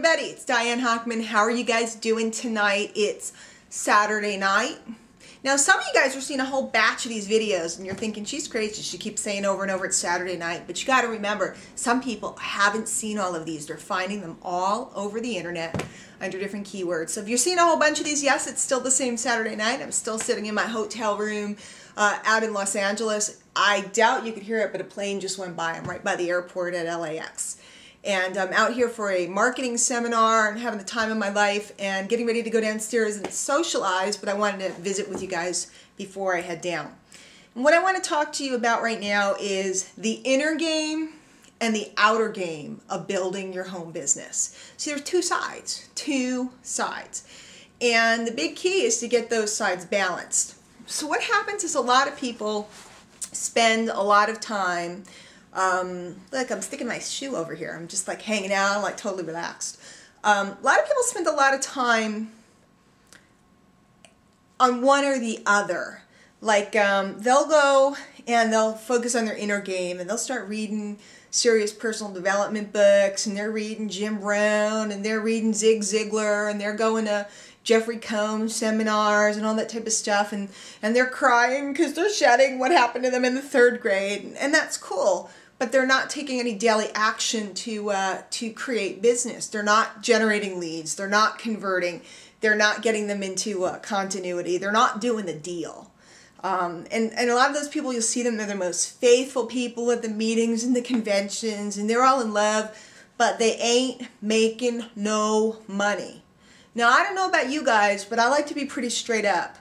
everybody, it's Diane Hockman. How are you guys doing tonight? It's Saturday night. Now some of you guys are seeing a whole batch of these videos and you're thinking she's crazy. She keeps saying over and over it's Saturday night, but you got to remember some people haven't seen all of these. They're finding them all over the internet under different keywords. So if you're seeing a whole bunch of these, yes, it's still the same Saturday night. I'm still sitting in my hotel room out in Los Angeles. I doubt you could hear it, but a plane just went by. I'm right by the airport at LAX. And I'm out here for a marketing seminar and having the time of my life and getting ready to go downstairs and socialize, but I wanted to visit with you guys before I head down. And what I want to talk to you about right now is the inner game and the outer game of building your home business. So there's two sides. And the big key is to get those sides balanced. So what happens is a lot of people spend a lot of time look, I'm sticking my shoe over here. I'm just like hanging out, I'm like totally relaxed. A lot of people spend a lot of time on one or the other. Like they'll go and they'll focus on their inner game and they'll start reading serious personal development books, and they're reading Jim Rohn and they're reading Zig Ziglar and they're going to Jeffrey Combs seminars and all that type of stuff, and they're crying because they're shedding what happened to them in the 3rd grade, and that's cool. But they're not taking any daily action to create business. They're not generating leads. They're not converting. They're not getting them into continuity. They're not doing the deal. And a lot of those people, you'll see them, they're the most faithful people at the meetings and the conventions, and they're all in love, but they ain't making no money. Now, I don't know about you guys, but I like to be pretty straight up.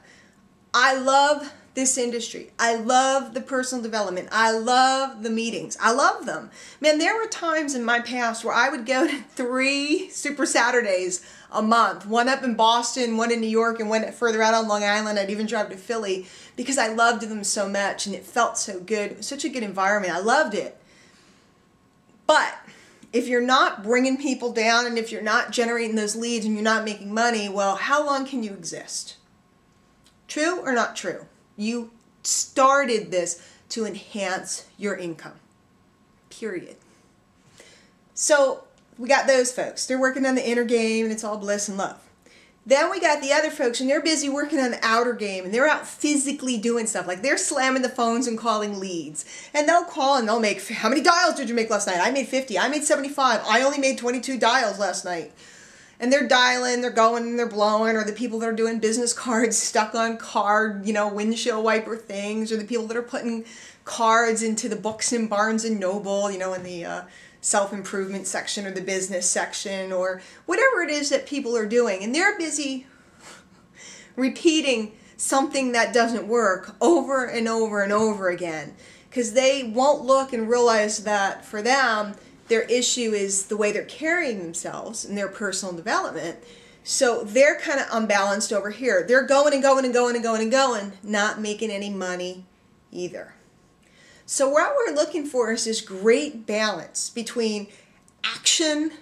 I love this industry. I love the personal development. I love the meetings. I love them. Man, there were times in my past where I would go to 3 Super Saturdays a month, one up in Boston, one in New York, and one further out on Long Island. I'd even drive to Philly because I loved them so much and it felt so good. It was such a good environment. I loved it. But if you're not bringing people down and if you're not generating those leads and you're not making money, well, how long can you exist? True or not true? You started this to enhance your income, period. So we got those folks. They're working on the inner game and it's all bliss and love. Then we got the other folks and they're busy working on the outer game and they're out physically doing stuff. Like they're slamming the phones and calling leads. And they'll call and they'll make, how many dials did you make last night? I made 50. I made 75. I only made 22 dials last night. And they're dialing, they're going, and they're blowing, or the people that are doing business cards stuck on card, windshield wiper things, or the people that are putting cards into the books in Barnes and Noble, in the self-improvement section or the business section, or whatever it is that people are doing. And they're busy repeating something that doesn't work over and over and over again, because they won't look and realize that for them, their issue is the way they're carrying themselves in their personal development. So they're kind of unbalanced over here. They're going and going and going and going and going, not making any money either. So what we're looking for is this great balance between action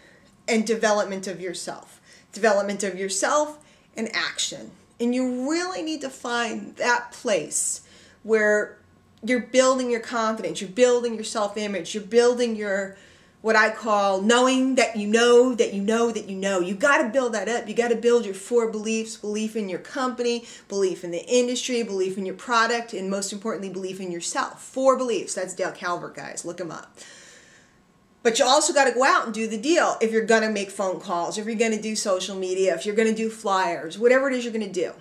and development of yourself. Development of yourself and action. And you really need to find that place where you're building your confidence, you're building your self-image, you're building your what I call knowing that you know that you know that you know. You got to build that up. You got to build your 4 beliefs: belief in your company, belief in the industry, belief in your product, and most importantly, belief in yourself. 4 beliefs. That's Dale Calvert, guys. Look him up. But you also got to go out and do the deal if you're going to make phone calls, if you're going to do social media, if you're going to do flyers, whatever it is you're going to do.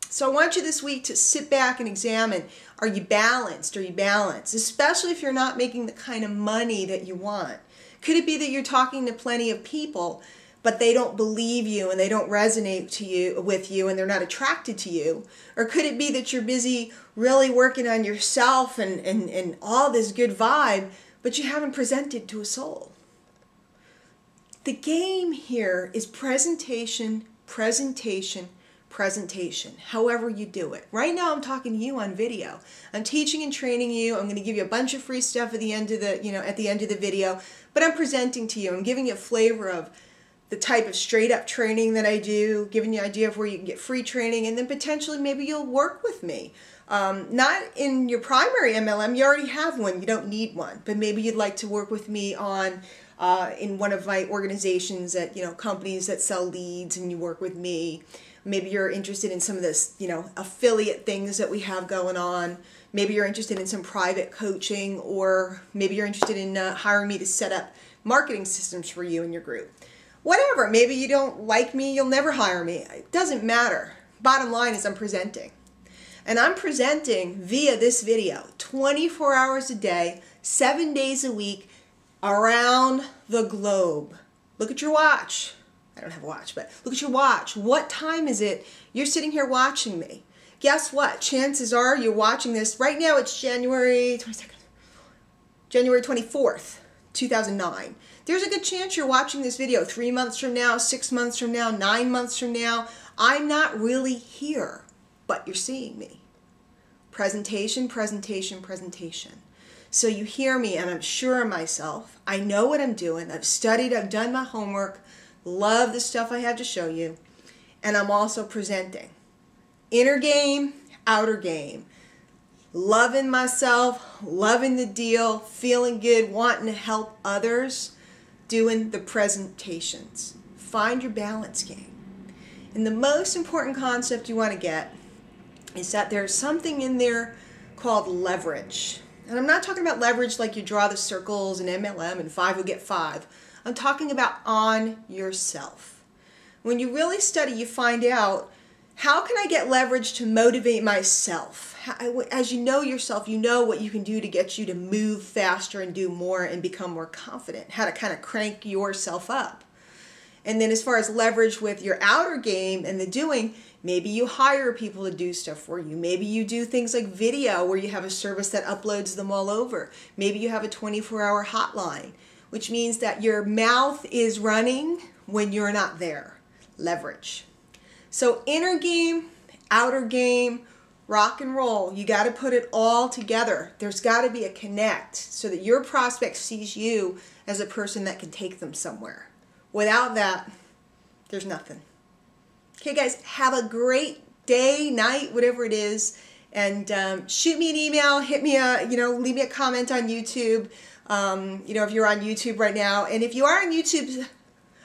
So I want you this week to sit back and examine, are you balanced? Are you balanced? Especially if you're not making the kind of money that you want. Could it be that you're talking to plenty of people, but they don't believe you and they don't resonate with you and they're not attracted to you? Or could it be that you're busy really working on yourself and all this good vibe, but you haven't presented to a soul? The game here is presentation, presentation, presentation, however you do it. Right now I'm talking to you on video. I'm teaching and training you. I'm going to give you a bunch of free stuff at the end of the, at the end of the video, but I'm presenting to you. I'm giving you a flavor of the type of straight up training that I do, giving you an idea of where you can get free training, and then potentially maybe you'll work with me. Not in your primary MLM, you already have one, you don't need one, but maybe you'd like to work with me on in one of my organizations at, companies that sell leads and you work with me. Maybe you're interested in some of this, affiliate things that we have going on. Maybe you're interested in some private coaching, or maybe you're interested in hiring me to set up marketing systems for you and your group. Whatever, maybe you don't like me, you'll never hire me. It doesn't matter. Bottom line is I'm presenting. And I'm presenting via this video 24 hours a day, 7 days a week, around the globe. Look at your watch. I don't have a watch, but look at your watch. What time is it? You're sitting here watching me. Guess what? Chances are you're watching this. Right now it's January 24th, 2009. There's a good chance you're watching this video 3 months from now, 6 months from now, 9 months from now. I'm not really here, but you're seeing me. Presentation, presentation, presentation. So you hear me and I'm sure of myself. I know what I'm doing. I've studied, I've done my homework, love the stuff I have to show you, and I'm also presenting. Inner game, outer game. Loving myself, loving the deal, feeling good, wanting to help others, doing the presentations. Find your balance game. And the most important concept you want to get is that there's something in there called leverage. And I'm not talking about leverage like you draw the circles in MLM and 5 will get 5. I'm talking about on yourself. When you really study, you find out, how can I get leverage to motivate myself? As you know yourself, you know what you can do to get you to move faster and do more and become more confident. How to kind of crank yourself up. And then as far as leverage with your outer game and the doing, maybe you hire people to do stuff for you. Maybe you do things like video where you have a service that uploads them all over. Maybe you have a 24-hour hotline, which means that your mouth is running when you're not there. Leverage. So inner game, outer game, rock and roll. You got to put it all together. There's got to be a connect so that your prospect sees you as a person that can take them somewhere. Without that, there's nothing. Okay, guys, have a great day, night, whatever it is, and shoot me an email, hit me a, leave me a comment on YouTube. If you're on YouTube right now, and if you are on YouTube,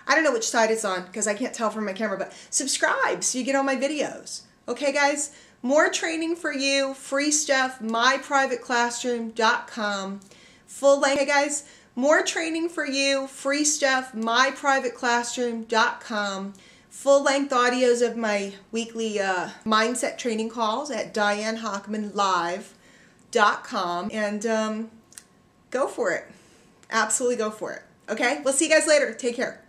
I don't know which side it's on because I can't tell from my camera, but subscribe so you get all my videos. Okay, guys, more training for you, free stuff, myprivateclassroom.com, full length. Okay, guys. More training for you, free stuff, myprivateclassroom.com. Full-length audios of my weekly mindset training calls at DianeHockmanLive.com. And go for it. Absolutely go for it. Okay? We'll see you guys later. Take care.